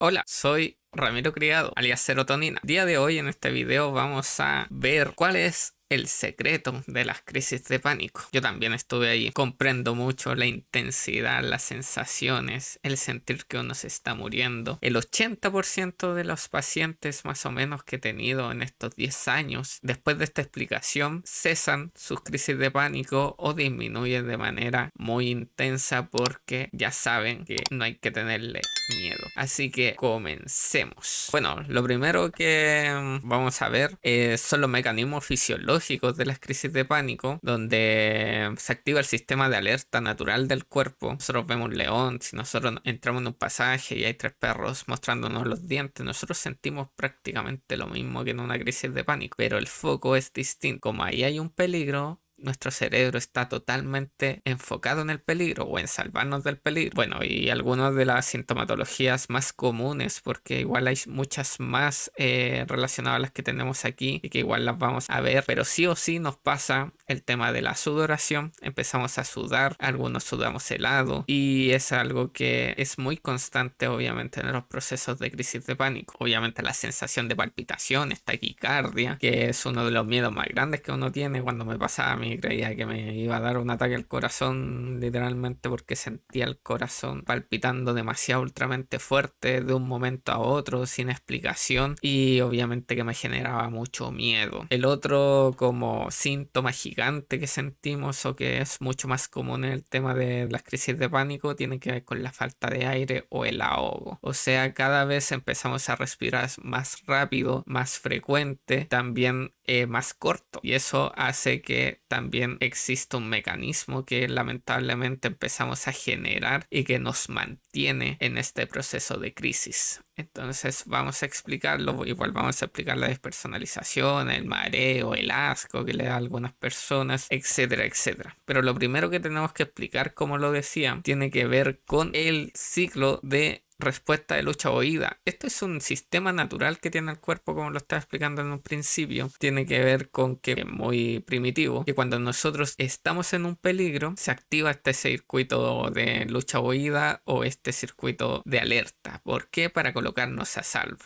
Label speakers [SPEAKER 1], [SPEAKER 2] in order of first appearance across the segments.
[SPEAKER 1] Hola, soy Ramiro Criado, alias Serotonina. Día de hoy en este video vamos a ver cuál es el secreto de las crisis de pánico. Yo también estuve ahí, comprendo mucho la intensidad, las sensaciones, el sentir que uno se está muriendo. El 80% de los pacientes más o menos que he tenido en estos 10 años, después de esta explicación, cesan sus crisis de pánico o disminuyen de manera muy intensa porque ya saben que no hay que tenerle miedo. Así que comencemos. Bueno, lo primero que vamos a ver son los mecanismos fisiológicos de las crisis de pánico, donde se activa el sistema de alerta natural del cuerpo. Nosotros vemos un león, si nosotros entramos en un pasaje y hay tres perros mostrándonos los dientes, nosotros sentimos prácticamente lo mismo que en una crisis de pánico, pero el foco es distinto. Como ahí hay un peligro, nuestro cerebro está totalmente enfocado en el peligro o en salvarnos del peligro. Bueno, y algunas de las sintomatologías más comunes, porque igual hay muchas más relacionadas a las que tenemos aquí y que igual las vamos a ver, pero sí o sí nos pasa el tema de la sudoración. Empezamos a sudar, algunos sudamos helado y es algo que es muy constante obviamente en los procesos de crisis de pánico. Obviamente la sensación de palpitaciones, taquicardia, que es uno de los miedos más grandes que uno tiene. Cuando me pasaba a mí creía que me iba a dar un ataque al corazón literalmente porque sentía el corazón palpitando demasiado ultramente fuerte de un momento a otro sin explicación y obviamente que me generaba mucho miedo. El otro como síntoma gigante que sentimos o que es mucho más común en el tema de las crisis de pánico tiene que ver con la falta de aire o el ahogo. O sea, cada vez empezamos a respirar más rápido, más frecuente, también más corto. Y eso hace que también exista un mecanismo que lamentablemente empezamos a generar y que nos mantiene en este proceso de crisis. Entonces vamos a explicarlo, igual vamos a explicar la despersonalización, el mareo, el asco que le da a algunas personas, etcétera, etcétera. Pero lo primero que tenemos que explicar, como lo decía, tiene que ver con el ciclo de respuesta de lucha o huida. Esto es un sistema natural que tiene el cuerpo, como lo estaba explicando en un principio. Tiene que ver con que es muy primitivo, que cuando nosotros estamos en un peligro, se activa este circuito de lucha o huida o este circuito de alerta. ¿Por qué? Para colocarnos a salvo.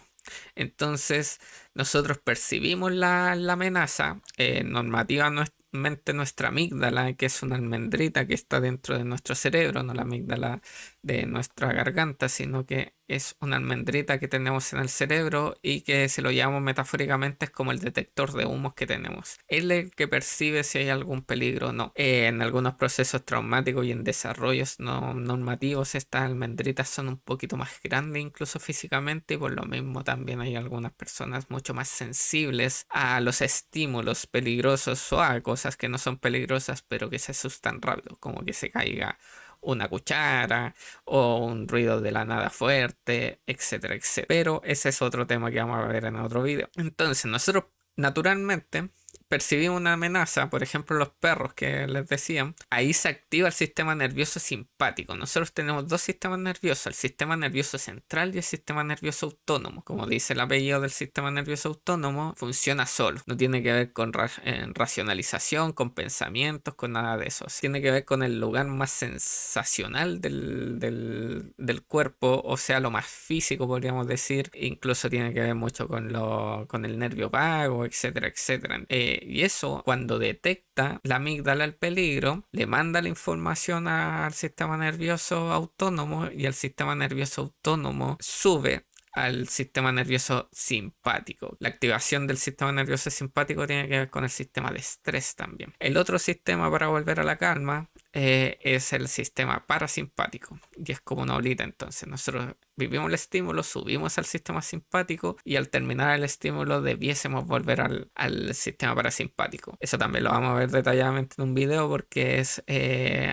[SPEAKER 1] Entonces, nosotros percibimos la amenaza, normativamente nuestra amígdala, que es una almendrita que está dentro de nuestro cerebro, no la amígdala de nuestra garganta, sino que es una almendrita que tenemos en el cerebro y que si lo llamamos metafóricamente es como el detector de humos que tenemos. Es el que percibe si hay algún peligro o no. En algunos procesos traumáticos y en desarrollos no normativos estas almendritas son un poquito más grandes incluso físicamente y por lo mismo también hay algunas personas mucho más sensibles a los estímulos peligrosos o a cosas que no son peligrosas pero que se asustan rápido, como que se caiga una cuchara o un ruido de la nada fuerte, etcétera, etcétera. Pero ese es otro tema que vamos a ver en otro video. Entonces, nosotros naturalmente percibimos una amenaza, por ejemplo los perros que les decían, ahí se activa el sistema nervioso simpático. Nosotros tenemos dos sistemas nerviosos, el sistema nervioso central y el sistema nervioso autónomo. Como dice el apellido del sistema nervioso autónomo, funciona solo, no tiene que ver con racionalización, con pensamientos, con nada de eso. Tiene que ver con el lugar más sensacional del cuerpo, o sea, lo más físico podríamos decir, incluso tiene que ver mucho con el nervio vago, etcétera, etcétera. Y eso, cuando detecta la amígdala el peligro, le manda la información al sistema nervioso autónomo y el sistema nervioso autónomo sube al sistema nervioso simpático. La activación del sistema nervioso simpático tiene que ver con el sistema de estrés también. El otro sistema para volver a la calma es el sistema parasimpático y es como una olita. Entonces nosotros vivimos el estímulo, subimos al sistema simpático y al terminar el estímulo debiésemos volver al sistema parasimpático. Eso también lo vamos a ver detalladamente en un video porque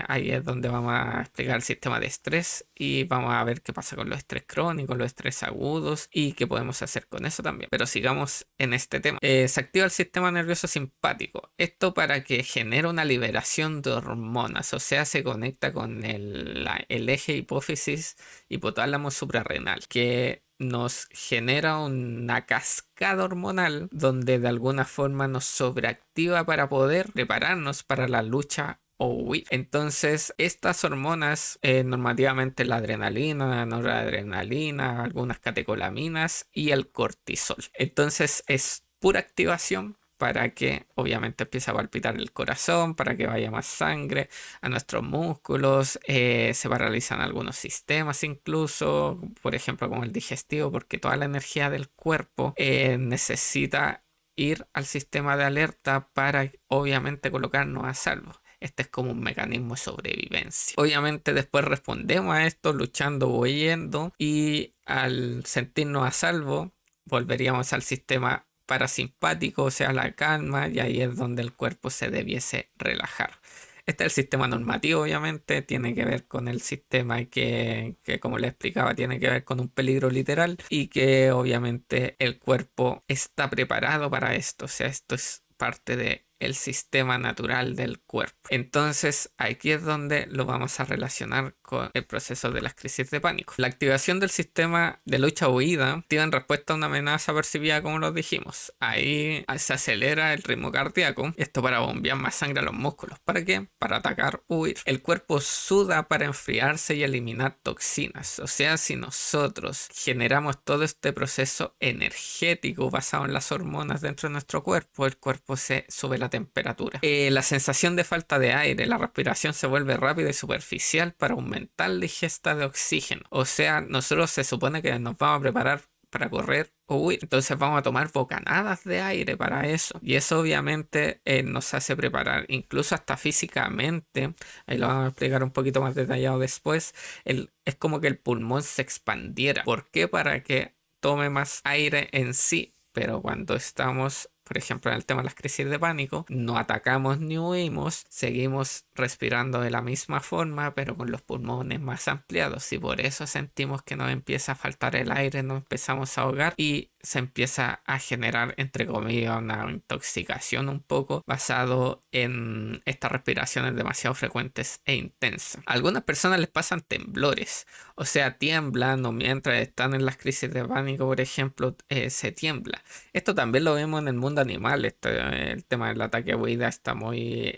[SPEAKER 1] ahí es donde vamos a explicar el sistema de estrés y vamos a ver qué pasa con los estrés crónicos, los estrés agudos y qué podemos hacer con eso también. Pero sigamos en este tema. Se activa el sistema nervioso simpático. Esto para que genere una liberación de hormonas, o sea, se conecta con el eje hipófisis hipotálamo suprarrenal, que nos genera una cascada hormonal donde de alguna forma nos sobreactiva para poder prepararnos para la lucha o huir. Entonces, estas hormonas, normativamente la adrenalina, la noradrenalina, algunas catecolaminas y el cortisol. Entonces, es pura activación para que obviamente empiece a palpitar el corazón, para que vaya más sangre a nuestros músculos, se paralizan algunos sistemas incluso, por ejemplo como el digestivo, porque toda la energía del cuerpo necesita ir al sistema de alerta para obviamente colocarnos a salvo. Este es como un mecanismo de sobrevivencia. Obviamente después respondemos a esto luchando o huyendo y al sentirnos a salvo volveríamos al sistema parasimpático, o sea, la calma, y ahí es donde el cuerpo se debiese relajar. Este es el sistema normativo, obviamente, tiene que ver con el sistema que, como le explicaba, tiene que ver con un peligro literal y que obviamente el cuerpo está preparado para esto, o sea, esto es parte de el sistema natural del cuerpo. Entonces, aquí es donde lo vamos a relacionar con el proceso de las crisis de pánico. La activación del sistema de lucha-huida activa en respuesta a una amenaza percibida, como lo dijimos. Ahí se acelera el ritmo cardíaco. Esto para bombear más sangre a los músculos. ¿Para qué? Para atacar o huir. El cuerpo suda para enfriarse y eliminar toxinas. O sea, si nosotros generamos todo este proceso energético basado en las hormonas dentro de nuestro cuerpo, el cuerpo se sube la temperatura. La sensación de falta de aire, la respiración se vuelve rápida y superficial para aumentar la ingesta de oxígeno. O sea, nosotros se supone que nos vamos a preparar para correr o huir. Entonces vamos a tomar bocanadas de aire para eso. Y eso obviamente nos hace preparar, incluso hasta físicamente. Ahí lo vamos a explicar un poquito más detallado después. Es como que el pulmón se expandiera. ¿Por qué? Para que tome más aire en sí. Pero cuando estamos, por ejemplo, en el tema de las crisis de pánico, no atacamos ni huimos, seguimos respirando de la misma forma, pero con los pulmones más ampliados. Y por eso sentimos que nos empieza a faltar el aire, nos empezamos a ahogar y se empieza a generar, entre comillas, una intoxicación un poco basado en estas respiraciones demasiado frecuentes e intensas. A algunas personas les pasan temblores, o sea, tiemblan, o mientras están en las crisis de pánico, por ejemplo, se tiembla. Esto también lo vemos en el mundo animal. El tema del ataque a huida está muy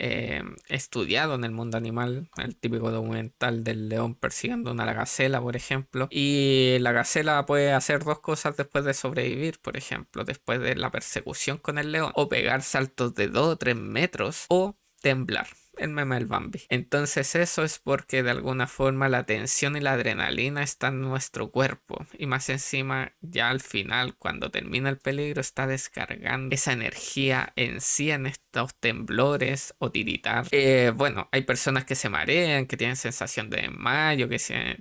[SPEAKER 1] estudiado en el mundo animal. El típico documental del león persiguiendo una gacela, por ejemplo. Y la gacela puede hacer dos cosas después de sobrevivir, por ejemplo, después de la persecución con el león, o pegar saltos de 2 o 3 metros, o temblar. El meme del Bambi. Entonces eso es porque de alguna forma la tensión y la adrenalina están en nuestro cuerpo. Y más encima, ya al final, cuando termina el peligro, está descargando esa energía en sí en estos temblores o tiritar. Bueno, hay personas que se marean, que tienen sensación de desmayo,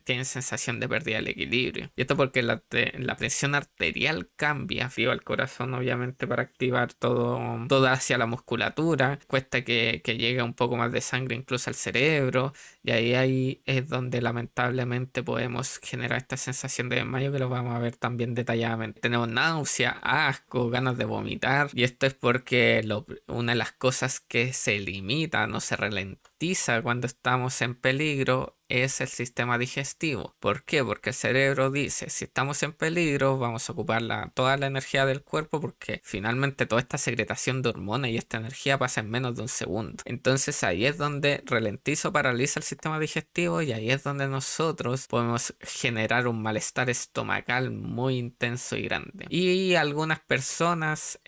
[SPEAKER 1] tienen sensación de pérdida del equilibrio. Y esto porque la presión arterial cambia. Activa el corazón, obviamente, para activar todo hacia la musculatura. Cuesta que llegue un poco más de sangre incluso al cerebro, y ahí es donde lamentablemente podemos generar esta sensación de desmayo, que lo vamos a ver también detalladamente. Tenemos náusea, asco, ganas de vomitar, y esto es porque una de las cosas que se limita, no se ralentiza cuando estamos en peligro, es el sistema digestivo. ¿Por qué? Porque el cerebro dice, si estamos en peligro, vamos a ocupar toda la energía del cuerpo, porque finalmente toda esta secretación de hormonas y esta energía pasa en menos de un segundo. Entonces ahí es donde ralentiza o paraliza el sistema digestivo, y ahí es donde nosotros podemos generar un malestar estomacal muy intenso y grande. Y algunas personas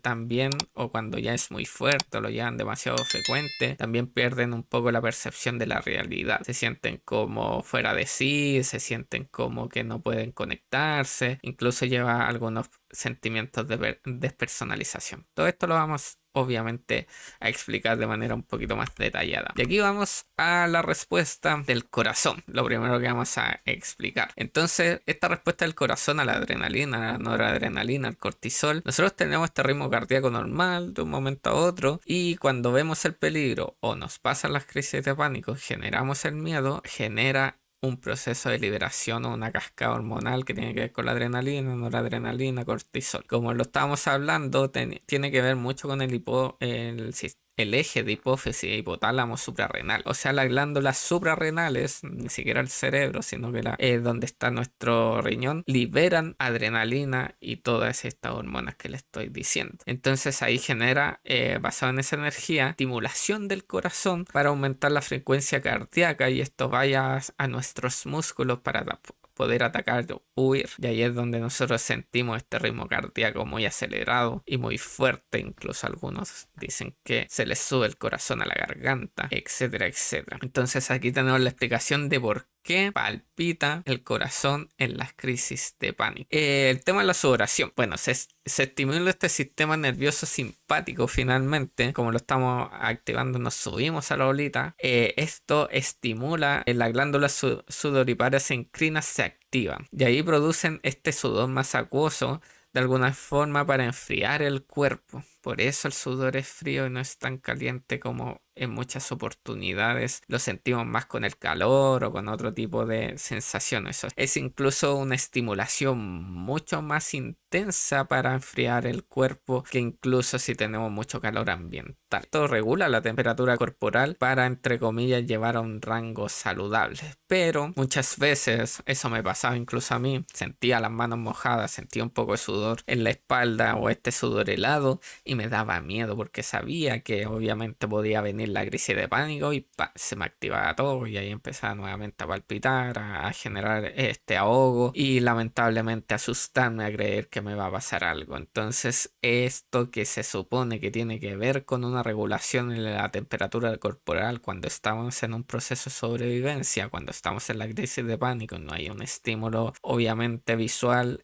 [SPEAKER 1] también, o cuando ya es muy fuerte o lo llevan demasiado frecuente, también pierden un poco la percepción de la realidad. Se sienten como fuera de sí, se sienten como que no pueden conectarse, incluso lleva algunos sentimientos de despersonalización. Todo esto lo vamos obviamente a explicar de manera un poquito más detallada. Y aquí vamos a la respuesta del corazón, lo primero que vamos a explicar. Entonces, esta respuesta del corazón a la adrenalina, a la noradrenalina, al cortisol, nosotros tenemos este ritmo cardíaco normal de un momento a otro, y cuando vemos el peligro o nos pasan las crisis de pánico, generamos el miedo, genera un proceso de liberación o una cascada hormonal que tiene que ver con la adrenalina, noradrenalina, cortisol. Como lo estábamos hablando, tiene que ver mucho con el el eje de hipófisis e hipotálamo suprarrenal. O sea, las glándulas suprarrenales, ni siquiera el cerebro, sino que donde está nuestro riñón, liberan adrenalina y todas estas hormonas que le estoy diciendo. Entonces ahí genera, basado en esa energía, estimulación del corazón para aumentar la frecuencia cardíaca, y esto vaya a nuestros músculos para poder atacar o huir. Y ahí es donde nosotros sentimos este ritmo cardíaco muy acelerado y muy fuerte. Incluso algunos dicen que se les sube el corazón a la garganta, etcétera, etcétera. Entonces aquí tenemos la explicación de por qué palpita el corazón en las crisis de pánico. El tema de la sudoración. Bueno, se estimula este sistema nervioso simpático finalmente. Como lo estamos activando, nos subimos a la bolita. Esto estimula las glándulas sudoríparas, se inclinan, se activan. Y ahí producen este sudor más acuoso de alguna forma para enfriar el cuerpo. Por eso el sudor es frío y no es tan caliente como en muchas oportunidades lo sentimos más con el calor o con otro tipo de sensaciones. Es incluso una estimulación mucho más intensa para enfriar el cuerpo que incluso si tenemos mucho calor ambiental. Esto regula la temperatura corporal para, entre comillas, llevar a un rango saludable. Pero muchas veces, eso me pasaba incluso a mí, sentía las manos mojadas, sentía un poco de sudor en la espalda o este sudor helado, y me daba miedo porque sabía que obviamente podía venir la crisis de pánico y se me activaba todo, y ahí empezaba nuevamente a palpitar, a generar este ahogo y lamentablemente asustarme, a creer que me va a pasar algo. Entonces esto que se supone que tiene que ver con una regulación en la temperatura corporal cuando estamos en un proceso de sobrevivencia, cuando estamos en la crisis de pánico, no hay un estímulo obviamente visual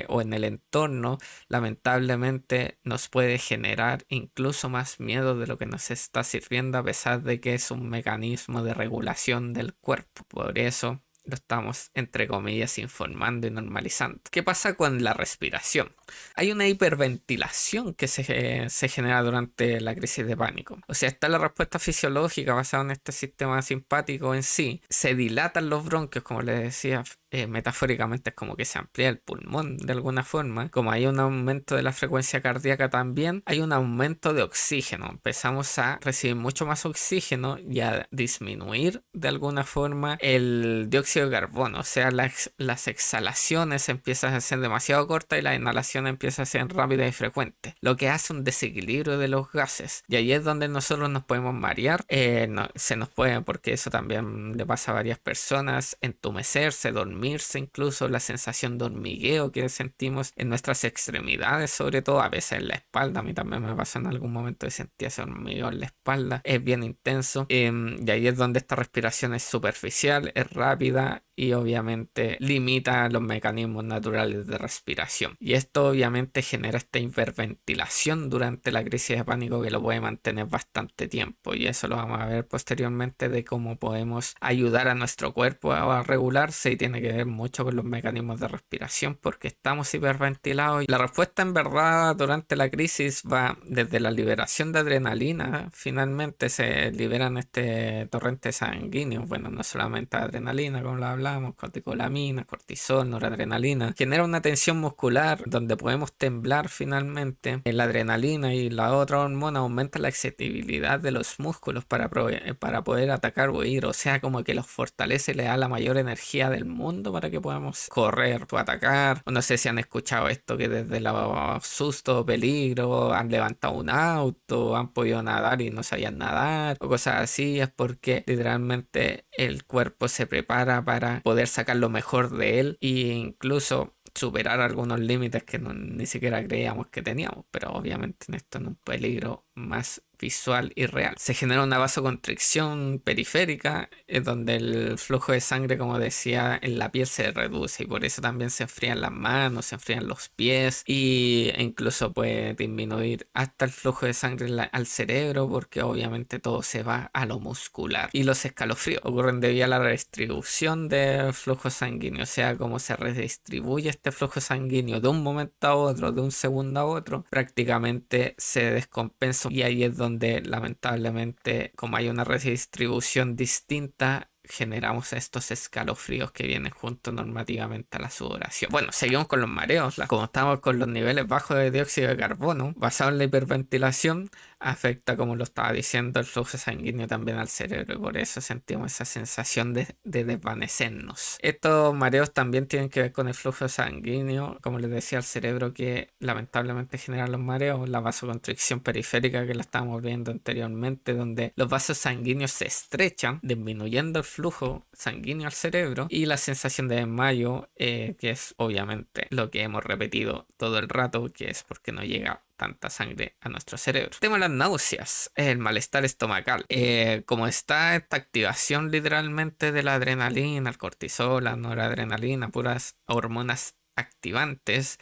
[SPEAKER 1] o en el entorno, lamentablemente nos puede generar incluso más miedo de lo que nos está sirviendo, a pesar de que es un mecanismo de regulación del cuerpo. Por eso lo estamos, entre comillas, informando y normalizando. ¿Qué pasa con la respiración? Hay una hiperventilación que se genera durante la crisis de pánico. O sea, está la respuesta fisiológica basada en este sistema simpático en sí. Se dilatan los bronquios, como les decía, metafóricamente es como que se amplía el pulmón de alguna forma. Como hay un aumento de la frecuencia cardíaca, también hay un aumento de oxígeno. Empezamos a recibir mucho más oxígeno y a disminuir de alguna forma el dióxido de carbono. O sea, las exhalaciones empiezan a ser demasiado cortas y la inhalación empieza a ser rápida y frecuente, lo que hace un desequilibrio de los gases. Y ahí es donde nosotros nos podemos marear. Se nos puede, porque eso también le pasa a varias personas, entumecerse, dormirse, incluso la sensación de hormigueo que sentimos en nuestras extremidades, sobre todo a veces en la espalda. A mí también me pasó en algún momento de sentir ese hormigueo en la espalda, es bien intenso. Y ahí es donde esta respiración es superficial, es rápida y obviamente limita los mecanismos naturales de respiración. Y esto obviamente genera esta hiperventilación durante la crisis de pánico que lo puede mantener bastante tiempo, y eso lo vamos a ver posteriormente, de cómo podemos ayudar a nuestro cuerpo a regularse, y tiene que ver mucho con los mecanismos de respiración porque estamos hiperventilados. Y la respuesta en verdad durante la crisis va desde la liberación de adrenalina. Finalmente se liberan este torrente sanguíneo, bueno, no solamente adrenalina como lo hablamos, catecolamina, cortisol, noradrenalina, genera una tensión muscular donde podemos temblar finalmente. La adrenalina y la otra hormona aumenta la excitabilidad de los músculos para poder atacar o huir. O sea, como que los fortalece, le da la mayor energía del mundo para que podamos correr o atacar. O no sé si han escuchado esto, que desde los sustos o peligro han levantado un auto, han podido nadar y no sabían nadar o cosas así. Es porque literalmente el cuerpo se prepara para poder sacar lo mejor de él, e incluso superar algunos límites que ni siquiera creíamos que teníamos. Pero obviamente en esto, en un peligro más visual y real, se genera una vasoconstricción periférica, donde el flujo de sangre, como decía, en la piel se reduce, y por eso también se enfrían las manos, se enfrían los pies, e incluso puede disminuir hasta el flujo de sangre al cerebro, porque obviamente todo se va a lo muscular. Y los escalofríos ocurren debido a la redistribución del flujo sanguíneo. O sea, como se redistribuye este flujo sanguíneo de un momento a otro, de un segundo a otro, prácticamente se descompensa. Y ahí es donde lamentablemente, como hay una redistribución distinta, generamos estos escalofríos que vienen junto normativamente a la sudoración. Bueno, seguimos con los mareos. Como estamos con los niveles bajos de dióxido de carbono, basado en la hiperventilación, afecta, como lo estaba diciendo, el flujo sanguíneo también al cerebro y por eso sentimos esa sensación de desvanecernos. Estos mareos también tienen que ver con el flujo sanguíneo, como les decía, al cerebro, que lamentablemente generan los mareos, la vasoconstricción periférica que la estábamos viendo anteriormente, donde los vasos sanguíneos se estrechan, disminuyendo el flujo sanguíneo al cerebro, y la sensación de desmayo, que es obviamente lo que hemos repetido todo el rato, que es porque no llega tanta sangre a nuestro cerebro. Tenemos las náuseas, el malestar estomacal. Como está esta activación literalmente de la adrenalina, el cortisol, la noradrenalina, puras hormonas activantes,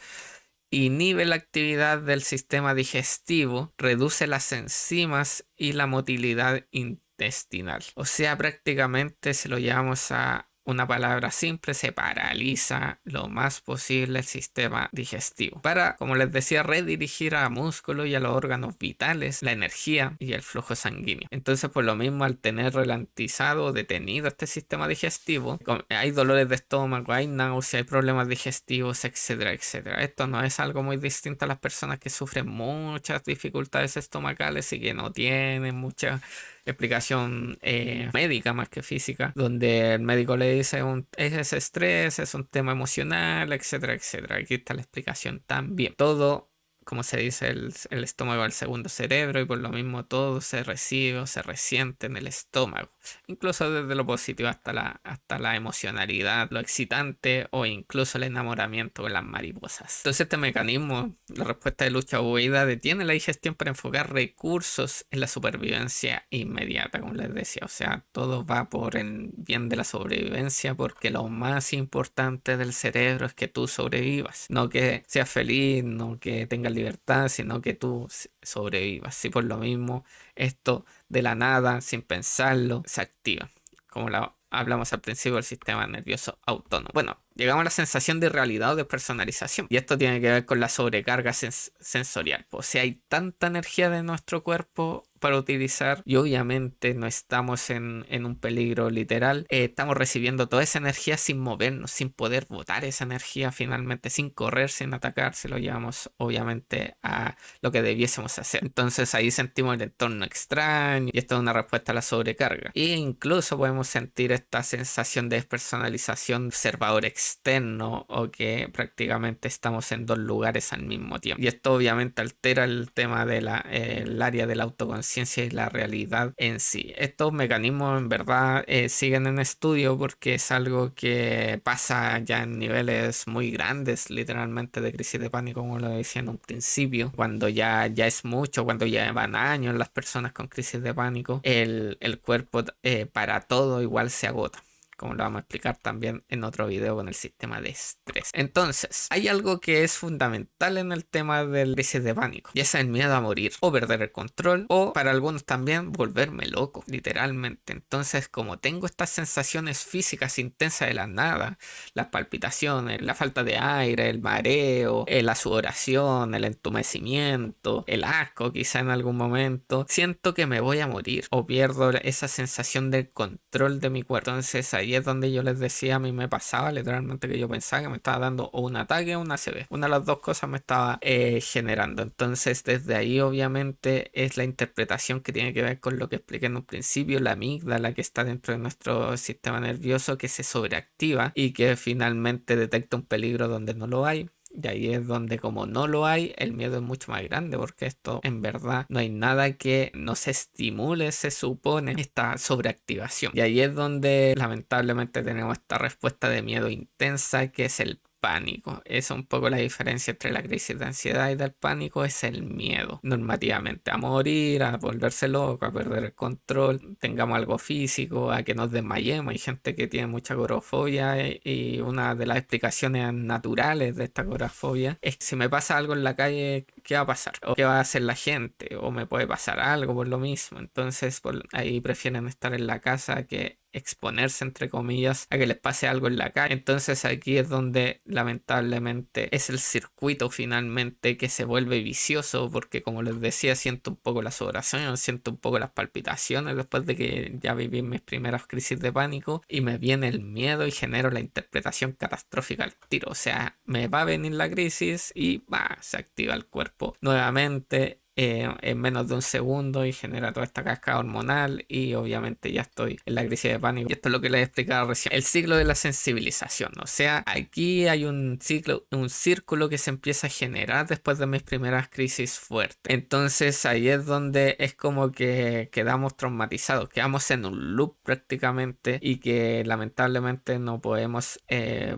[SPEAKER 1] inhibe la actividad del sistema digestivo, reduce las enzimas y la motilidad intestinal. O sea, prácticamente, si lo llevamos a una palabra simple, se paraliza lo más posible el sistema digestivo para, como les decía, redirigir a músculos y a los órganos vitales la energía y el flujo sanguíneo. Entonces, por lo mismo, al tener ralentizado o detenido este sistema digestivo, hay dolores de estómago, hay náuseas, hay problemas digestivos, etcétera, etcétera. Esto no es algo muy distinto a las personas que sufren muchas dificultades estomacales y que no tienen mucha explicación médica más que física, donde el médico le dice es estrés, es un tema emocional, etcétera, etcétera. Aquí está la explicación también. Todo, como se dice, el estómago es el segundo cerebro y por lo mismo todo se recibe o se resiente en el estómago. Incluso desde lo positivo hasta la emocionalidad, lo excitante o incluso el enamoramiento con las mariposas. Entonces este mecanismo, la respuesta de lucha o huida, detiene la digestión para enfocar recursos en la supervivencia inmediata, como les decía. O sea, todo va por el bien de la sobrevivencia, porque lo más importante del cerebro es que tú sobrevivas. No que seas feliz, no que tengas libertad, sino que tú sobrevivas. Y por lo mismo, esto de la nada, sin pensarlo, se activa. Como hablamos al principio del sistema nervioso autónomo. Bueno, llegamos a la sensación de realidad o de personalización. Y esto tiene que ver con la sobrecarga sensorial. O sea, hay tanta energía de nuestro cuerpo para utilizar y obviamente no estamos en un peligro literal. Estamos recibiendo toda esa energía sin movernos, sin poder botar esa energía finalmente, sin correr, sin atacar. Se lo llevamos obviamente a lo que debiésemos hacer. Entonces ahí sentimos el entorno extraño y esto es una respuesta a la sobrecarga. E incluso podemos sentir esta sensación de despersonalización, observador externo, o que prácticamente estamos en dos lugares al mismo tiempo. Y esto obviamente altera el tema de el área de la autoconciencia y la realidad en sí. Estos mecanismos en verdad siguen en estudio porque es algo que pasa ya en niveles muy grandes, literalmente, de crisis de pánico, como lo decía en un principio, cuando ya es mucho, cuando ya van años las personas con crisis de pánico, el cuerpo para todo igual se agota, como lo vamos a explicar también en otro video con el sistema de estrés. Entonces, hay algo que es fundamental en el tema del crisis de pánico, y es el miedo a morir, o perder el control, o para algunos también volverme loco, literalmente. Entonces, como tengo estas sensaciones físicas intensas de la nada, las palpitaciones, la falta de aire, el mareo, la sudoración, el entumecimiento, el asco quizá en algún momento, siento que me voy a morir o pierdo esa sensación del control de mi cuerpo. Entonces ahí es donde yo les decía, a mí me pasaba literalmente que yo pensaba que me estaba dando o un ataque o una ACV. Una de las dos cosas me estaba generando. Entonces desde ahí obviamente es la interpretación que tiene que ver con lo que expliqué en un principio, la amígdala que está dentro de nuestro sistema nervioso, que se sobreactiva y que finalmente detecta un peligro donde no lo hay. Y ahí es donde, como no lo hay, el miedo es mucho más grande, porque esto en verdad no hay nada que nos estimule, se supone, esta sobreactivación. Y ahí es donde lamentablemente tenemos esta respuesta de miedo intensa, que es el pánico. Es un poco la diferencia entre la crisis de ansiedad y del pánico, es el miedo normativamente a morir, a volverse loco, a perder el control, tengamos algo físico, a que nos desmayemos. Hay gente que tiene mucha agorafobia y una de las explicaciones naturales de esta agorafobia es que si me pasa algo en la calle qué va a pasar, o qué va a hacer la gente, o me puede pasar algo por lo mismo. Entonces ahí prefieren estar en la casa que exponerse, entre comillas, a que les pase algo en la calle. Entonces aquí es donde lamentablemente es el circuito finalmente que se vuelve vicioso, porque como les decía, siento un poco la sudoración, siento un poco las palpitaciones después de que ya viví mis primeras crisis de pánico, y me viene el miedo y genero la interpretación catastrófica al tiro. O sea, me va a venir la crisis y se activa el cuerpo nuevamente en menos de un segundo y genera toda esta cascada hormonal, y obviamente ya estoy en la crisis de pánico. Y esto es lo que les explicaba recién, el ciclo de la sensibilización. O sea, aquí hay un ciclo, un círculo que se empieza a generar después de mis primeras crisis fuertes. Entonces ahí es donde es como que quedamos traumatizados, quedamos en un loop prácticamente, y que lamentablemente no podemos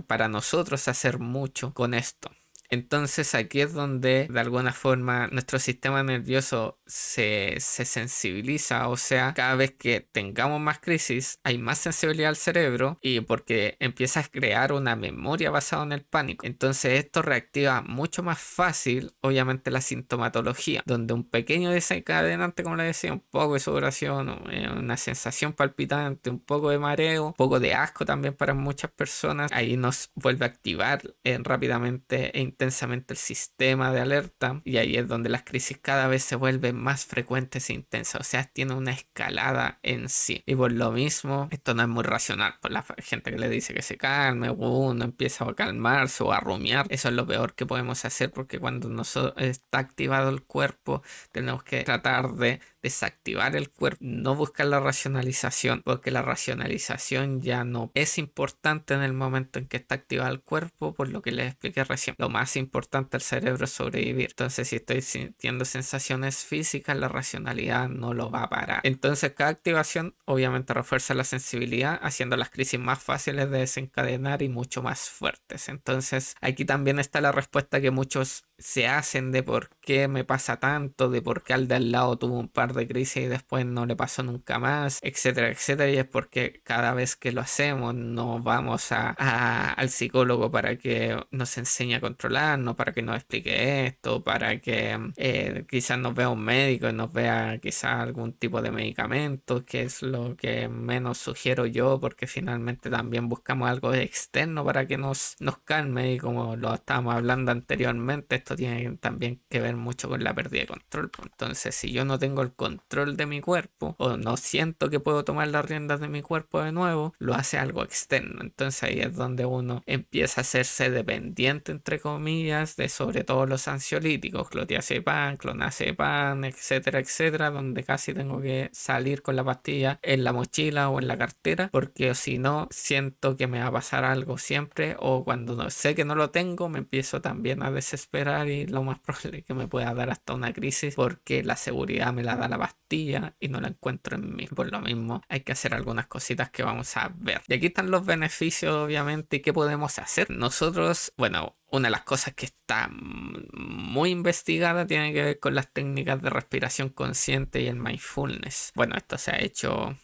[SPEAKER 1] para nosotros hacer mucho con esto. Entonces aquí es donde de alguna forma nuestro sistema nervioso se sensibiliza. O sea, cada vez que tengamos más crisis hay más sensibilidad al cerebro, y porque empieza a crear una memoria basada en el pánico. Entonces esto reactiva mucho más fácil obviamente la sintomatología, donde un pequeño desencadenante, como le decía, un poco de sudoración, una sensación palpitante, un poco de mareo, un poco de asco también para muchas personas, ahí nos vuelve a activar rápidamente e intensamente el sistema de alerta, y ahí es donde las crisis cada vez se vuelven más frecuentes e intensas. O sea, tiene una escalada en sí, y por lo mismo esto no es muy racional. Por la gente que le dice que se calme, uno empieza a calmarse o a rumiar, eso es lo peor que podemos hacer, porque cuando está activado el cuerpo tenemos que tratar de desactivar el cuerpo, no buscar la racionalización, porque la racionalización ya no es importante en el momento en que está activado el cuerpo, por lo que les expliqué recién. Lo más importante al cerebro es sobrevivir. Entonces, si estoy sintiendo sensaciones físicas, la racionalidad no lo va a parar. Entonces, cada activación obviamente refuerza la sensibilidad, haciendo las crisis más fáciles de desencadenar y mucho más fuertes. Entonces, aquí también está la respuesta que muchos se hacen de por qué me pasa tanto, de por qué al de al lado tuvo un par de crisis y después no le pasó nunca más, etcétera, etcétera. Y es porque cada vez que lo hacemos no vamos al psicólogo para que nos enseñe a controlarnos, para que nos explique esto, para que quizás nos vea un médico y nos vea quizás algún tipo de medicamento, que es lo que menos sugiero yo, porque finalmente también buscamos algo externo para que nos calme, y como lo estábamos hablando anteriormente, esto tiene también que ver mucho con la pérdida de control. Entonces, si yo no tengo el control de mi cuerpo, o no siento que puedo tomar las riendas de mi cuerpo de nuevo, lo hace algo externo. Entonces ahí es donde uno empieza a hacerse dependiente, entre comillas, de sobre todo los ansiolíticos, clonazepam, clonazepam, etcétera, etcétera, donde casi tengo que salir con la pastilla en la mochila o en la cartera, porque si no siento que me va a pasar algo siempre, o cuando no sé que no lo tengo me empiezo también a desesperar, y lo más probable es que me pueda dar hasta una crisis, porque la seguridad me la da la pastilla y no la encuentro en mí. Por lo mismo hay que hacer algunas cositas que vamos a ver. Y aquí están los beneficios obviamente, y qué podemos hacer nosotros. Bueno, una de las cosas que está muy investigada tiene que ver con las técnicas de respiración consciente y el mindfulness. Bueno, esto se ha hecho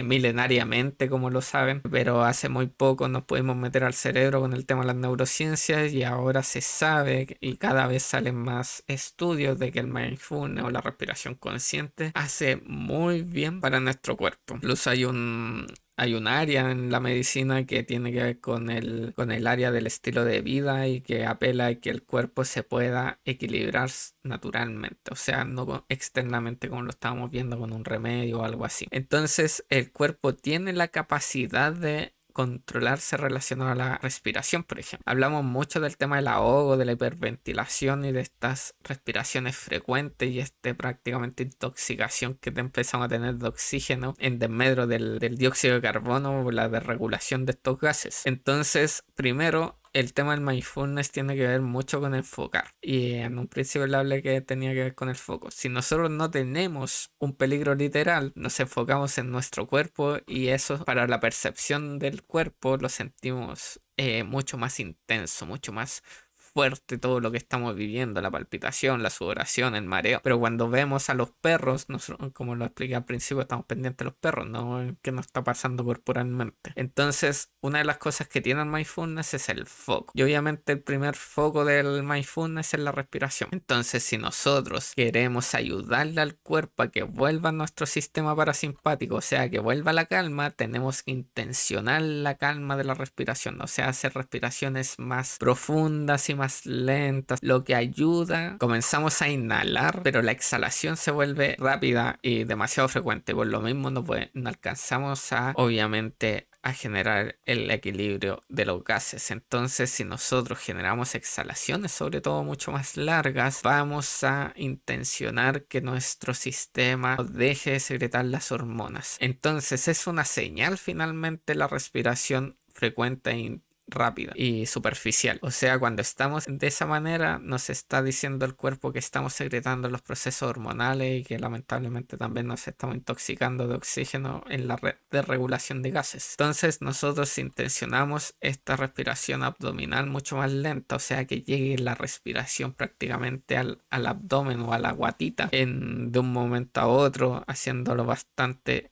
[SPEAKER 1] milenariamente, como lo saben, pero hace muy poco nos pudimos meter al cerebro con el tema de las neurociencias, y ahora se sabe y cada vez salen más estudios de que el mindfulness o la respiración consciente hace muy bien para nuestro cuerpo. Incluso hay un área en la medicina que tiene que ver con el área del estilo de vida, y que apela a que el cuerpo se pueda equilibrar naturalmente, o sea, no externamente como lo estábamos viendo con un remedio o algo así. Entonces, el cuerpo tiene la capacidad de controlarse relacionado a la respiración, por ejemplo. Hablamos mucho del tema del ahogo, de la hiperventilación y de estas respiraciones frecuentes, y prácticamente intoxicación que te empezamos a tener de oxígeno en desmedro del dióxido de carbono, o la desregulación de estos gases. Entonces, primero, el tema del mindfulness tiene que ver mucho con enfocar, y en un principio le hablé que tenía que ver con el foco. Si nosotros no tenemos un peligro literal, nos enfocamos en nuestro cuerpo, y eso para la percepción del cuerpo lo sentimos mucho más intenso, mucho más fuerte todo lo que estamos viviendo, la palpitación, la sudoración, el mareo. Pero cuando vemos a los perros, nosotros, como lo expliqué al principio, estamos pendientes de los perros, no qué nos está pasando corporalmente. Entonces, una de las cosas que tiene el mindfulness es el foco. Y obviamente el primer foco del mindfulness es la respiración. Entonces, si nosotros queremos ayudarle al cuerpo a que vuelva a nuestro sistema parasimpático, o sea, que vuelva a la calma, tenemos que intencionar la calma de la respiración, o sea, hacer respiraciones más profundas y más lentas, lo que ayuda. Comenzamos a inhalar, pero la exhalación se vuelve rápida y demasiado frecuente. Por lo mismo no alcanzamos a, obviamente, a generar el equilibrio de los gases. Entonces, si nosotros generamos exhalaciones, sobre todo mucho más largas, vamos a intencionar que nuestro sistema deje de secretar las hormonas. Entonces, es una señal finalmente la respiración frecuente e rápida y superficial. O sea, cuando estamos de esa manera, nos está diciendo el cuerpo que estamos secretando los procesos hormonales y que lamentablemente también nos estamos intoxicando de oxígeno en la red de regulación de gases. Entonces, nosotros intencionamos esta respiración abdominal mucho más lenta, o sea, que llegue la respiración prácticamente al abdomen o a la guatita de un momento a otro, haciéndolo bastante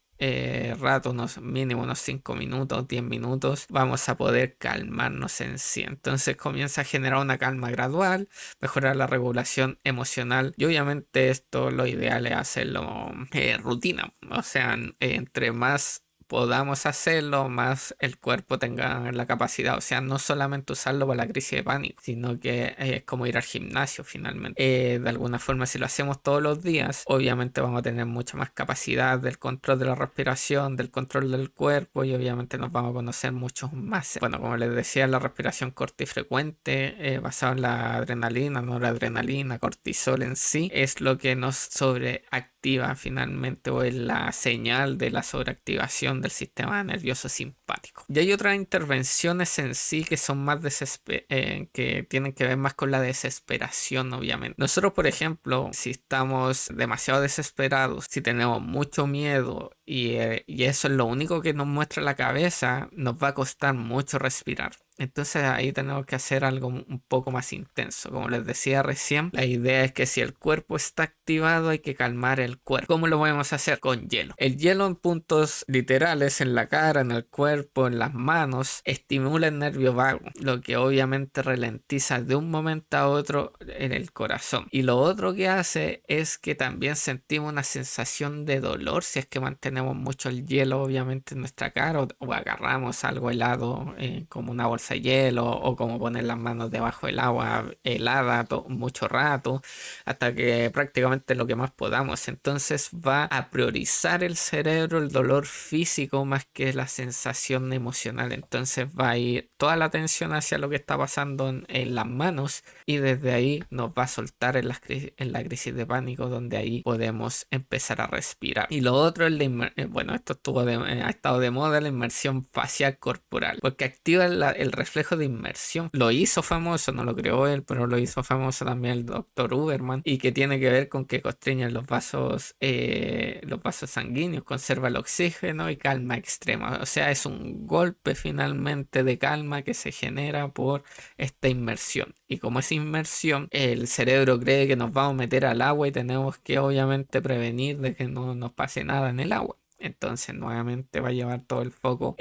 [SPEAKER 1] rato, mínimo unos 5 minutos, 10 minutos, vamos a poder calmarnos en sí. Entonces comienza a generar una calma gradual, mejorar la regulación emocional y obviamente esto lo ideal es hacerlo rutina, o sea, entre más podamos hacerlo, más el cuerpo tenga la capacidad, o sea, no solamente usarlo para la crisis de pánico, sino que es como ir al gimnasio finalmente. De alguna forma, si lo hacemos todos los días, obviamente vamos a tener mucha más capacidad del control de la respiración, del control del cuerpo y obviamente nos vamos a conocer mucho más. Bueno, como les decía, la respiración corta y frecuente, basada en la adrenalina, noradrenalina, cortisol en sí, es lo que nos sobreactiva finalmente o es la señal de la sobreactivación del sistema nervioso simpático. Y hay otras intervenciones en sí que son más que tienen que ver más con la desesperación, obviamente. Nosotros, por ejemplo, si estamos demasiado desesperados, si tenemos mucho miedo y eso es lo único que nos muestra la cabeza, nos va a costar mucho respirar. Entonces ahí tenemos que hacer algo un poco más intenso. Como les decía recién, la idea es que si el cuerpo está activado hay que calmar el cuerpo. ¿Cómo lo podemos hacer? Con hielo. El hielo en puntos literales, en la cara, en el cuerpo, en las manos, estimula el nervio vago, lo que obviamente ralentiza de un momento a otro en el corazón. Y lo otro que hace es que también sentimos una sensación de dolor si es que mantenemos mucho el hielo obviamente en nuestra cara o agarramos algo helado como una bolsa de hielo o como poner las manos debajo del agua helada mucho rato hasta que prácticamente lo que más podamos. Entonces va a priorizar el cerebro el dolor físico más que la sensación emocional. Entonces va a ir toda la atención hacia lo que está pasando en las manos y desde ahí nos va a soltar en la crisis de pánico, donde ahí podemos empezar a respirar. Y lo otro es bueno, esto ha estado de moda, la inmersión facial corporal, porque activa el reflejo de inmersión. Lo hizo famoso, no lo creó él, pero lo hizo famoso también el doctor Uberman, y que tiene que ver con que constriñen los vasos sanguíneos, conserva el oxígeno y calma extrema. O sea, es un golpe finalmente de calma que se genera por esta inmersión. Y como es inmersión, el cerebro cree que nos vamos a meter al agua y tenemos que obviamente prevenir de que no nos pase nada en el agua. Entonces nuevamente va a llevar todo el foco.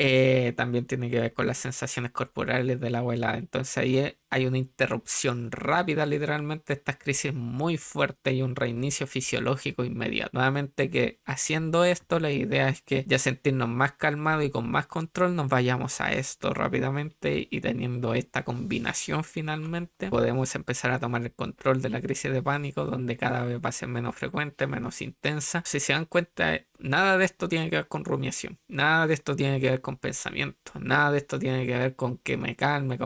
[SPEAKER 1] También tiene que ver con las sensaciones corporales del agua helada. Entonces ahí hay una interrupción rápida literalmente de estas crisis muy fuertes y un reinicio fisiológico inmediato. Nuevamente que haciendo esto la idea es que ya sentirnos más calmados y con más control nos vayamos a esto rápidamente y teniendo esta combinación finalmente podemos empezar a tomar el control de la crisis de pánico donde cada vez va a ser menos frecuente, menos intensa. Si se dan cuenta, nada de esto tiene que ver con rumiación, nada de esto tiene que ver con pensamiento, nada de esto tiene que ver con que me calme,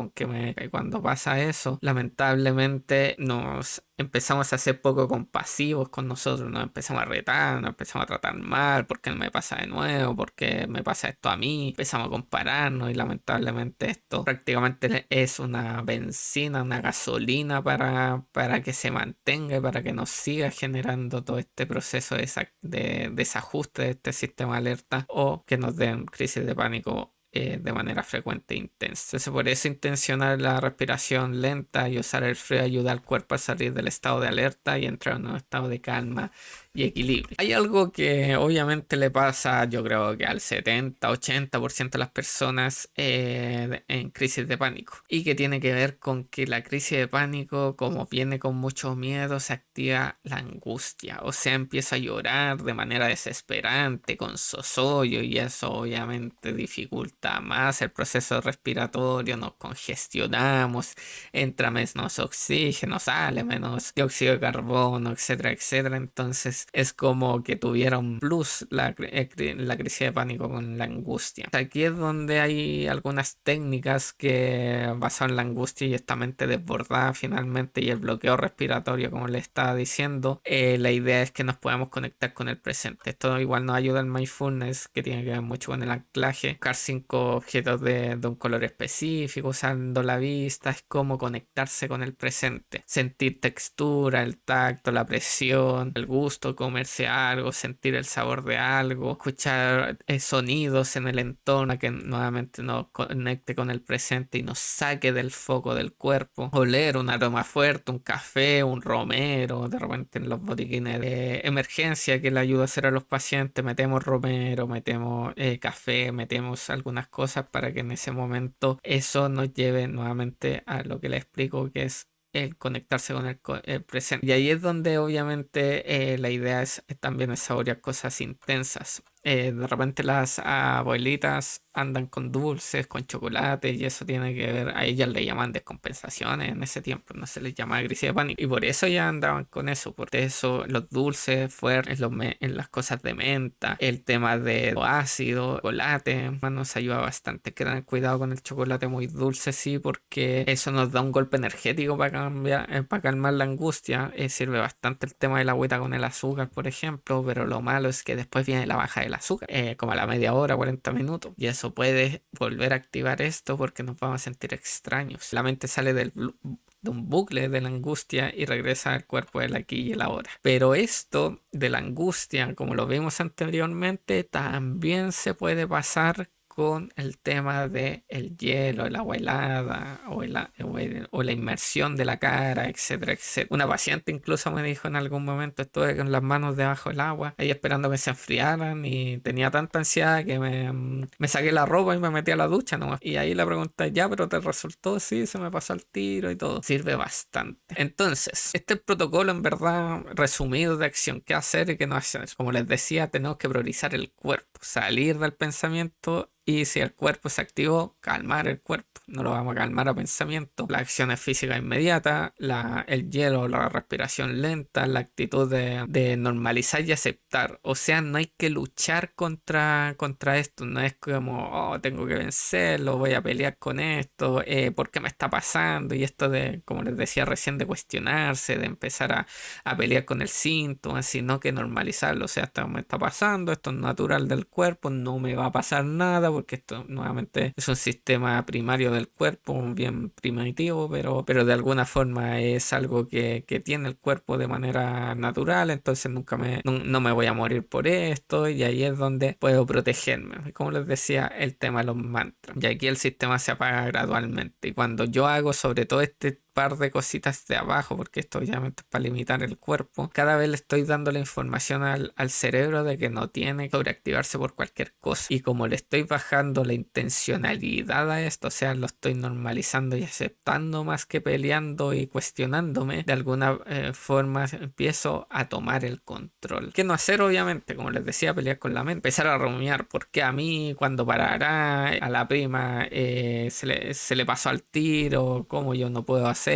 [SPEAKER 1] cuando pasa eso, lamentablemente nos empezamos a ser poco compasivos con nosotros, nos empezamos a retar, nos empezamos a tratar mal, ¿por qué no me pasa de nuevo? ¿Por qué me pasa esto a mí? Empezamos a compararnos y lamentablemente esto prácticamente es una benzina, una gasolina para que se mantenga y para que nos siga generando todo este proceso de desajuste de este sistema de alerta o que nos den crisis de pánico de manera frecuente e intensa. Entonces, por eso intencionar la respiración lenta y usar el frío ayuda al cuerpo a salir del estado de alerta y entrar en un estado de calma y equilibrio. Hay algo que obviamente le pasa, yo creo que al 70-80% de las personas en crisis de pánico, y que tiene que ver con que la crisis de pánico, como viene con mucho miedo, se activa la angustia, o sea, empieza a llorar de manera desesperante, con zozobra, y eso obviamente dificulta más el proceso respiratorio, nos congestionamos, entra menos oxígeno, sale menos dióxido de carbono, etcétera, etcétera. Entonces es como que tuviera un plus la crisis de pánico con la angustia. Aquí es donde hay algunas técnicas que basan en la angustia y esta mente desbordada finalmente y el bloqueo respiratorio, como le estaba diciendo, la idea es que nos podamos conectar con el presente. Esto igual nos ayuda al mindfulness, que tiene que ver mucho con el anclaje. Buscar 5 objetos de un color específico usando la vista, es como conectarse con el presente. Sentir textura, el tacto, la presión, el gusto, comerse algo, sentir el sabor de algo, escuchar sonidos en el entorno que nuevamente nos conecte con el presente y nos saque del foco del cuerpo. Oler un aroma fuerte, un café, un romero, de repente en los botiquines de emergencia que le ayuda a hacer a los pacientes, metemos romero, metemos café, metemos algunas cosas para que en ese momento eso nos lleve nuevamente a lo que le explico, que es el conectarse con el presente. Y ahí es donde obviamente la idea es también es saborear cosas intensas. De repente las abuelitas andan con dulces, con chocolate, y eso tiene que ver, a ellas le llaman descompensaciones en ese tiempo, no se les llama crisis de pánico. Y por eso ya andaban con eso, por eso los dulces fuertes, en las cosas de menta, el tema de lo ácido, chocolate, nos ayuda bastante. Que tener cuidado con el chocolate muy dulce, sí, porque eso nos da un golpe energético para cambiar, para calmar la angustia. Sirve bastante el tema de la agüita con el azúcar, por ejemplo, pero lo malo es que después viene la baja del azúcar, como a la media hora, 40 minutos, y eso puede volver a activar esto porque nos vamos a sentir extraños. La mente sale de un bucle de la angustia y regresa al cuerpo del aquí y el ahora. Pero esto de la angustia, como lo vimos anteriormente, también se puede pasar con el tema de el hielo, el agua helada o la inmersión de la cara, etcétera, etcétera. Una paciente incluso me dijo en algún momento, estuve con las manos debajo del agua, ahí esperando que se enfriaran, y tenía tanta ansiedad que me saqué la ropa y me metí a la ducha nomás. Y ahí le pregunté, ya, pero ¿te resultó? Sí, se me pasó el tiro y todo. Sirve bastante. Entonces, este es el protocolo en verdad resumido de acción. ¿Qué hacer y qué no hacer? Como les decía, tenemos que priorizar el cuerpo, salir del pensamiento. Y si el cuerpo se activó, calmar el cuerpo. No lo vamos a calmar a pensamiento. La acción es física inmediata, el hielo, la respiración lenta, la actitud de normalizar y aceptar. O sea, no hay que luchar contra esto. No es como, oh, tengo que vencerlo, voy a pelear con esto, ¿por qué me está pasando? Y esto de, como les decía recién, de cuestionarse, de empezar a pelear con el síntoma, sino que normalizarlo. O sea, esto me está pasando, esto es natural del cuerpo, no me va a pasar nada, porque esto nuevamente es un sistema primario del cuerpo, bien primitivo, pero de alguna forma es algo que tiene el cuerpo de manera natural, entonces no me voy a morir por esto, y ahí es donde puedo protegerme. Como les decía, el tema de los mantras. Y aquí el sistema se apaga gradualmente. Y cuando yo hago sobre todo este par de cositas de abajo, porque esto obviamente es para limitar el cuerpo, cada vez le estoy dando la información al cerebro de que no tiene que sobreactivarse por cualquier cosa. Y como le estoy bajando la intencionalidad a esto, o sea, lo estoy normalizando y aceptando más que peleando y cuestionándome, de alguna forma empiezo a tomar el control. ¿Qué no hacer? Obviamente, como les decía, pelear con la mente, empezar a rumiar, porque a mí cuando parará, a la prima se le pasó al tiro, cómo yo no puedo hacerlo,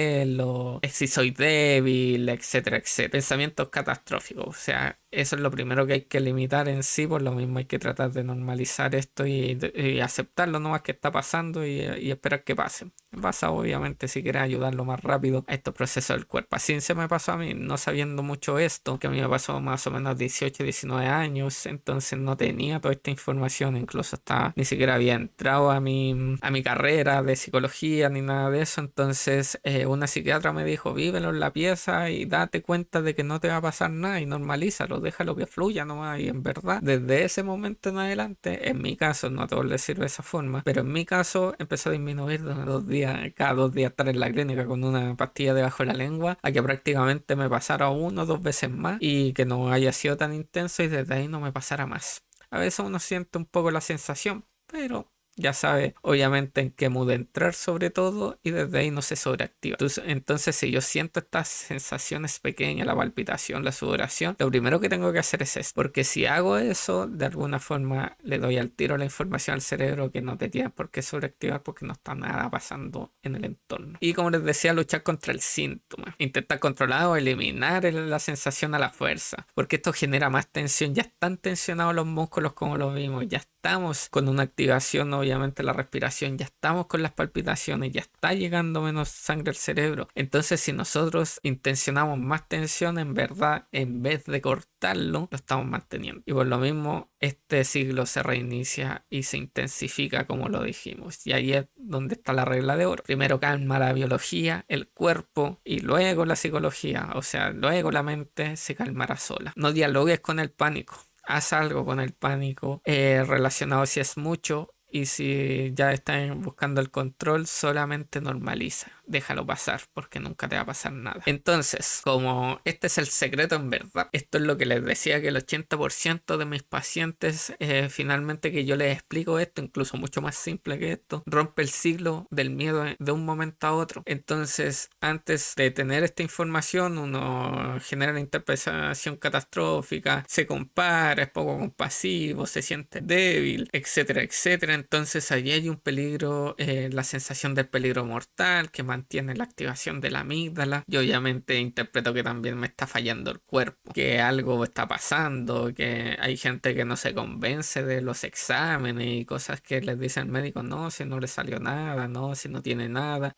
[SPEAKER 1] si soy débil, etcétera, etcétera. Pensamientos catastróficos, o sea, eso es lo primero que hay que limitar en sí. Por lo mismo hay que tratar de normalizar esto y aceptarlo nomás que está pasando, y esperar que pase. vas a obviamente si quieres ayudarlo más rápido a estos procesos del cuerpo. Así se me pasó a mí, no sabiendo mucho esto, que a mí me pasó más o menos 18, 19 años, entonces no tenía toda esta información, incluso estaba, ni siquiera había entrado a mi carrera de psicología ni nada de eso, entonces una psiquiatra me dijo, vívelo en la pieza y date cuenta de que no te va a pasar nada y normalízalo, déjalo que fluya nomás, y en verdad, desde ese momento en adelante, en mi caso, no a todos les sirve de esa forma, pero en mi caso empezó a disminuir de 2 días, cada 2 días estar en la clínica con una pastilla debajo de la lengua, a que prácticamente me pasara 1 o 2 veces más y que no haya sido tan intenso y desde ahí no me pasara más. A veces uno siente un poco la sensación, pero ya sabe obviamente en qué mood entrar sobre todo y desde ahí no se sobreactiva. Entonces si yo siento estas sensaciones pequeñas, la palpitación, la sudoración, lo primero que tengo que hacer es eso, porque si hago eso, de alguna forma le doy al tiro la información al cerebro que no te tienes por qué sobreactivar porque no está nada pasando en el entorno. Y como les decía, luchar contra el síntoma, intentar controlar o eliminar la sensación a la fuerza, porque esto genera más tensión. Ya están tensionados los músculos como lo vimos, ya estamos con una activación, obviamente la respiración, ya estamos con las palpitaciones, ya está llegando menos sangre al cerebro. Entonces si nosotros intencionamos más tensión, en verdad, en vez de cortarlo, lo estamos manteniendo. Y por lo mismo, este ciclo se reinicia y se intensifica como lo dijimos. Y ahí es donde está la regla de oro. Primero calma la biología, el cuerpo y luego la psicología. O sea, luego la mente se calmará sola. No dialogues con el pánico. Haz algo con el pánico relacionado si es mucho, y si ya estás buscando el control, solamente normaliza. Déjalo pasar porque nunca te va a pasar nada. Entonces, como este es el secreto en verdad, esto es lo que les decía, que el 80% de mis pacientes, finalmente que yo les explico esto, incluso mucho más simple que esto, rompe el ciclo del miedo de un momento a otro. Entonces, antes de tener esta información, uno genera la interpretación catastrófica, se compara, es poco compasivo, se siente débil, etcétera, etcétera. Entonces allí hay un peligro, la sensación del peligro mortal que mantiene la activación de la amígdala. Yo obviamente interpreto que también me está fallando el cuerpo, que algo está pasando, que hay gente que no se convence de los exámenes y cosas que les dice el médico, no, si no le salió nada, no, si no tiene nada.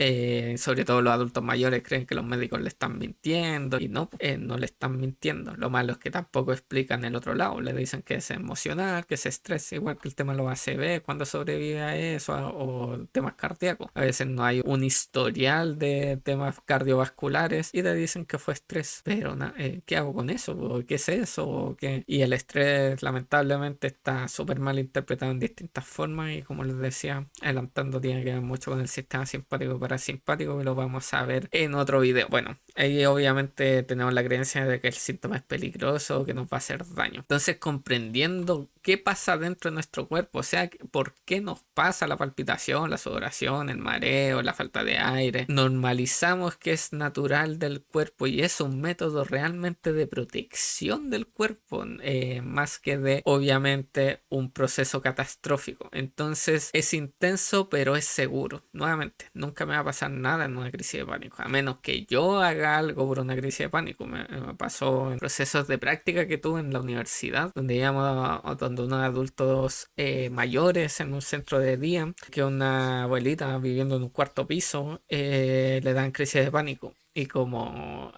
[SPEAKER 1] Sobre todo los adultos mayores creen que los médicos le están mintiendo y no, no le están mintiendo. Lo malo es que tampoco explican el otro lado, le dicen que es emocional, que se estresa, igual que el tema de los ACV, cuando sobrevive a eso, o temas cardíacos. A veces no hay un historial de temas cardiovasculares y te dicen que fue estrés, pero ¿qué hago con eso? ¿O qué es eso? ¿O qué? Y el estrés lamentablemente está súper mal interpretado en distintas formas y como les decía, adelantando, tiene que ver mucho con el sistema simpático y parasimpático, que lo vamos a ver en otro video. Bueno, ahí obviamente tenemos la creencia de que el síntoma es peligroso, que nos va a hacer daño. Entonces, comprendiendo qué pasa dentro de nuestro cuerpo, o sea, por qué nos pasa la palpitación, la sudoración, el mareo, la falta de aire, normalizamos que es natural del cuerpo y es un método realmente de protección del cuerpo, más que de, obviamente, un proceso catastrófico. Entonces, es intenso, pero es seguro. Nuevamente, nunca me va a pasar nada en una crisis de pánico, a menos que yo haga algo por una crisis de pánico. Me pasó en procesos de práctica que tuve en la universidad, donde íbamos donde unos adultos mayores en un centro de día, que una abuelita viviendo en un cuarto piso le dan crisis de pánico. Y como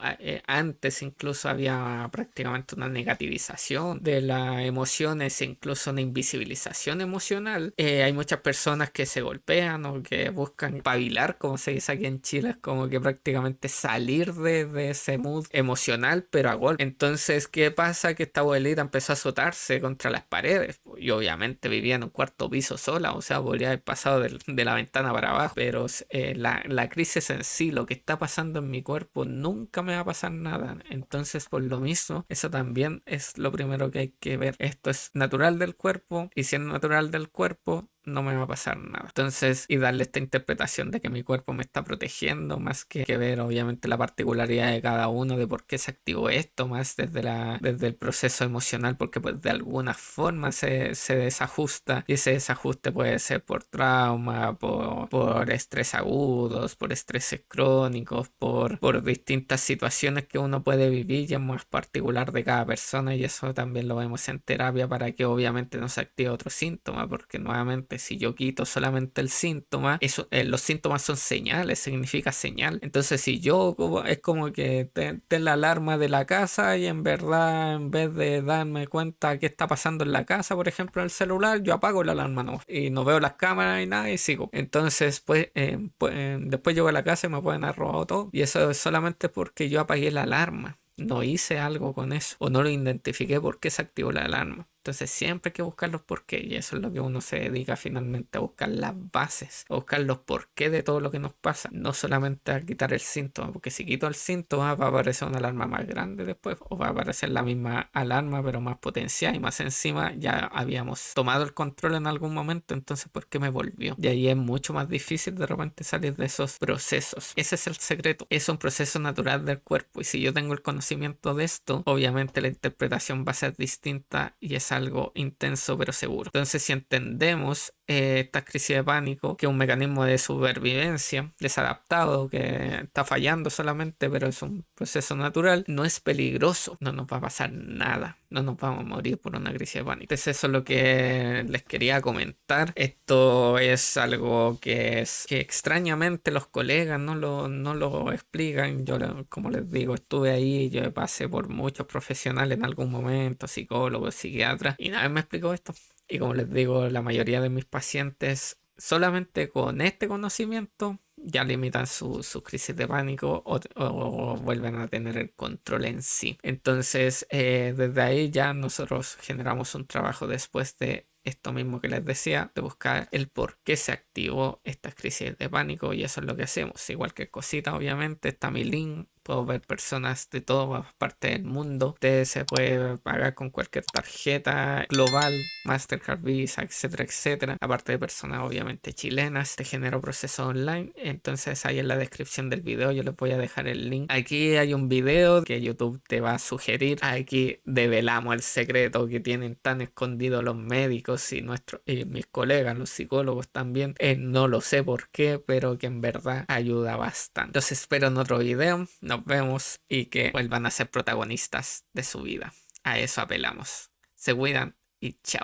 [SPEAKER 1] antes incluso había prácticamente una negativización de las emociones e incluso una invisibilización emocional, hay muchas personas que se golpean o que buscan pavilar, como se dice aquí en Chile, es como que prácticamente salir de ese mood emocional, pero a golpe. Entonces, ¿qué pasa? Que esta abuelita empezó a azotarse contra las paredes y obviamente vivía en un cuarto piso sola, o sea, podría haber pasado de la ventana para abajo, pero la crisis en sí, lo que está pasando en mi cuerpo, nunca me va a pasar nada. Entonces, por lo mismo, eso también es lo primero que hay que ver. Esto es natural del cuerpo y si es natural del cuerpo, no me va a pasar nada. Entonces, y darle esta interpretación de que mi cuerpo me está protegiendo, más que ver obviamente la particularidad de cada uno, de por qué se activó esto, más desde el proceso emocional, porque pues de alguna forma se desajusta, y ese desajuste puede ser por trauma, por estrés agudos, por estrés crónicos, por distintas situaciones que uno puede vivir, y es más particular de cada persona, y eso también lo vemos en terapia para que obviamente no se active otro síntoma, porque nuevamente porque si yo quito solamente el síntoma, eso, los síntomas son señales, significa señal. Entonces si yo es como que te la alarma de la casa y en verdad en vez de darme cuenta qué está pasando en la casa, por ejemplo en el celular, yo apago la alarma no, y no veo las cámaras y nada y sigo. Entonces después llego a la casa y me pueden haber robado todo y eso es solamente porque yo apagué la alarma. No hice algo con eso o no lo identifiqué por qué se activó la alarma. Entonces siempre hay que buscar los porqué y eso es lo que uno se dedica finalmente a buscar las bases, a buscar los porqué de todo lo que nos pasa, no solamente a quitar el síntoma, porque si quito el síntoma va a aparecer una alarma más grande después o va a aparecer la misma alarma pero más potenciada y más encima ya habíamos tomado el control en algún momento, entonces ¿por qué me volvió? Y ahí es mucho más difícil de repente salir de esos procesos. Ese es el secreto, es un proceso natural del cuerpo y si yo tengo el conocimiento de esto, obviamente la interpretación va a ser distinta y es algo intenso pero seguro. Entonces si entendemos esta crisis de pánico, que es un mecanismo de supervivencia desadaptado, que está fallando solamente, pero es un proceso natural, no es peligroso, no nos va a pasar nada, no nos vamos a morir por una crisis de pánico. Entonces eso es lo que les quería comentar. Esto es algo que extrañamente los colegas no lo explican. Yo, como les digo, estuve ahí, yo pasé por muchos profesionales en algún momento, psicólogos, psiquiatras, y nadie me explicó esto. Y como les digo, la mayoría de mis pacientes solamente con este conocimiento ya limitan sus crisis de pánico o vuelven a tener el control en sí. Entonces, desde ahí ya nosotros generamos un trabajo después de esto mismo que les decía, de buscar el por qué se activó esta crisis de pánico y eso es lo que hacemos. Igual que cosita, obviamente, está mi link. Puedo ver personas de todas partes del mundo. Usted se puede pagar con cualquier tarjeta global, Mastercard, Visa, etcétera, etcétera. Aparte de personas obviamente chilenas, te genero procesos online. Entonces ahí en la descripción del video yo les voy a dejar el link. Aquí hay un video que YouTube te va a sugerir. Aquí develamos el secreto que tienen tan escondido los médicos y mis colegas, los psicólogos también. No lo sé por qué, pero que en verdad ayuda bastante. Entonces espero en otro video. Nos vemos y que vuelvan a ser protagonistas de su vida. A eso apelamos. Se cuidan y chao.